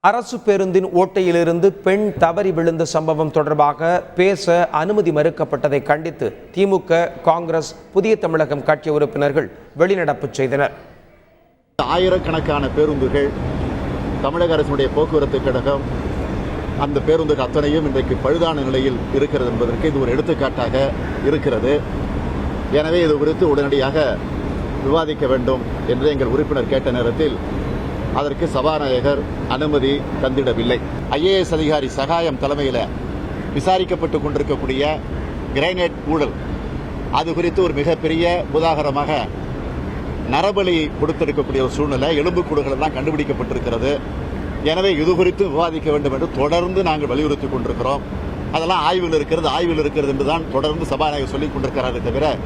அரசு பேருந்தின் ஓட்டையிலிருந்து பெண் தவறி விழுந்த சம்பவம் தொடர்பாக பேச அனுமதி மறுக்கப்பட்டதை கண்டித்து திமுக, காங்கிரஸ், புதிய தமிழகம் கட்சி உறுப்பினர்கள் வெளிநடப்பு செய்தனர். ஆயிரக்கணக்கான பேருந்துகள் தமிழக அரசுடைய போக்குவரத்து கழகம் அந்த பேருந்துகள் அத்தனையும் இன்றைக்கு பழுதான நிலையில் இருக்கிறது என்பதற்கு இது ஒரு எடுத்துக்காட்டாக இருக்கிறது. எனவே இது குறித்து உடனடியாக விவாதிக்க வேண்டும் என்று எங்கள் உறுப்பினர் கேட்ட நேரத்தில் அதற்கு சபாநாயகர் அனுமதி தந்திடவில்லை. IAS அதிகாரி சகாயம் தலைமையில் விசாரிக்கப்பட்டுக் கொண்டிருக்கக்கூடிய கிரைனைட் ஊழல் அது குறித்து ஒரு மிகப்பெரிய உதாரணமாக நரபலி கொடுத்திருக்கக்கூடிய ஒரு சூழ்நிலை, எலும்புக்கூடுகள் எல்லாம் கண்டுபிடிக்கப்பட்டிருக்கிறது. எனவே இது குறித்து விவாதிக்க வேண்டும் என்று தொடர்ந்து நாங்கள் வலியுறுத்தி கொண்டிருக்கிறோம். அதெல்லாம் ஆய்வில் இருக்கிறது என்றுதான் தொடர்ந்து சபாநாயகர் சொல்லிக் கொண்டிருக்கிறாரே தவிர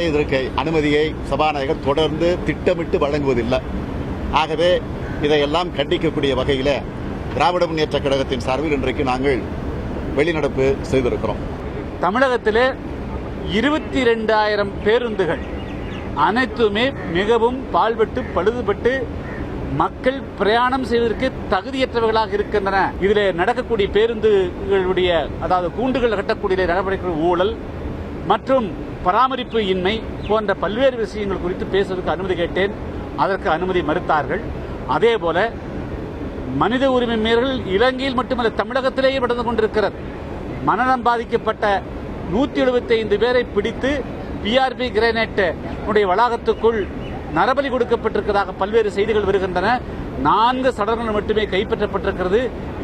இதற்கு அனுமதியை சபாநாயகர் தொடர்ந்து திட்டமிட்டு வழங்குவதில்லை. ஆகவே இதையெல்லாம் கண்டிக்கக்கூடிய வகையில் திராவிட முன்னேற்ற கழகத்தின் சார்பில் இன்றைக்கு நாங்கள் வெளிநடப்பு செய்திருக்கிறோம். தமிழகத்திலே 22,000 பேருந்துகள் அனைத்துமே மிகவும் பாழ்பட்டு பழுதுபட்டு மக்கள் பிரயாணம் செய்வதற்கு தகுதியற்றவர்களாக இருக்கின்றன. இதில் நடக்கக்கூடிய பேருந்துகளுடைய கூண்டுகள் கட்டக்கூடிய நடவடிக்கை ஊழல் மற்றும் பராமரிப்பு இன்மை போன்ற பல்வேறு விஷயங்கள் குறித்து பேசுவதற்கு அனுமதி கேட்டேன். அதற்கு அனுமதி மறுத்தார்கள். அதேபோல மனித உரிமை மீறல்கள் இலங்கையில் மட்டுமல்ல தமிழகத்திலேயே நடந்து கொண்டிருக்கிறது. மனநலம் பாதிக்கப்பட்ட 175 பேரை பிடித்து PRP கிரைனைட் வளாகத்துக்குள் நரபலி கொடுக்கப்பட்டிருக்கிறதாக பல்வேறு செய்திகள் வருகின்றன. 4 சடலங்கள் மட்டுமே கைப்பற்றப்பட்டிருக்கிறது.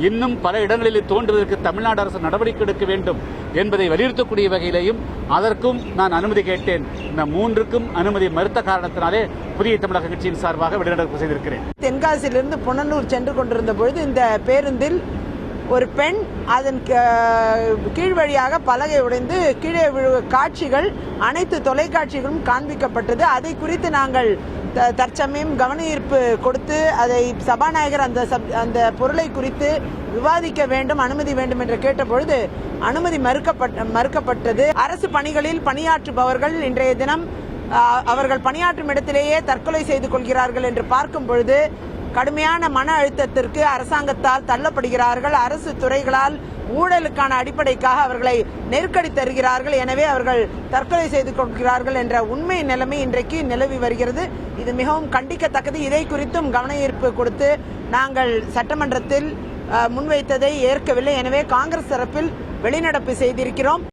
இன்னும் பல இடங்களில் தோன்றுவதற்கு தமிழ்நாடு அரசு நடவடிக்கை எடுக்க வேண்டும் என்பதை வலியுறுத்தக்கூடிய வகையிலேயும் அதற்கும் நான் அனுமதி கேட்டேன். இந்த 3க்கும் அனுமதி மறுத்த காரணத்தினாலே புதிய தமிழக கட்சியின் சார்பாக வெளிநடப்பு செய்திருக்கிறேன். தென்காசியிலிருந்து புனலூர் சென்று கொண்டிருந்த பொழுது இந்த பேருந்தில் ஒரு பெண் அதன் கீழ் வழியாக பலகை உடைந்து கீழே காட்சிகள் அனைத்து தொலைக்காட்சிகளும் காண்பிக்கப்பட்டது. அதை குறித்து நாங்கள் தற்சமயம் கவன ஈர்ப்பு கொடுத்து அதை சபாநாயகர் அந்த பொருளை குறித்து விவாதிக்க வேண்டும், அனுமதி வேண்டும் என்று கேட்டபொழுது அனுமதி மறுக்கப்பட்டது. அரசு பணிகளில் பணியாற்றுபவர்கள் இன்றைய தினம் அவர்கள் பணியாற்றும் இடத்திலேயே தற்கொலை செய்து கொள்கிறார்கள் என்று பார்க்கும் பொழுது கடுமையான மன அழுத்தத்திற்கு அரசாங்கத்தால் தள்ளப்படுகிறார்கள். அரசு துறைகளால் ஊழலுக்கான அடிப்படைக்காக அவர்களை நெருக்கடி தருகிறார்கள். எனவே அவர்கள் தற்கொலை செய்து கொள்கிறார்கள் என்ற உண்மை நிலைமை இன்றைக்கு நிலவி வருகிறது. இது மிகவும் கண்டிக்கத்தக்கது. இதை குறித்தும் கவன ஈர்ப்பு கொடுத்து நாங்கள் சட்டமன்றத்தில் முன்வைத்ததை ஏற்கவில்லை. எனவே காங்கிரஸ் தரப்பில் வெளிநடப்பு செய்திருக்கிறோம்.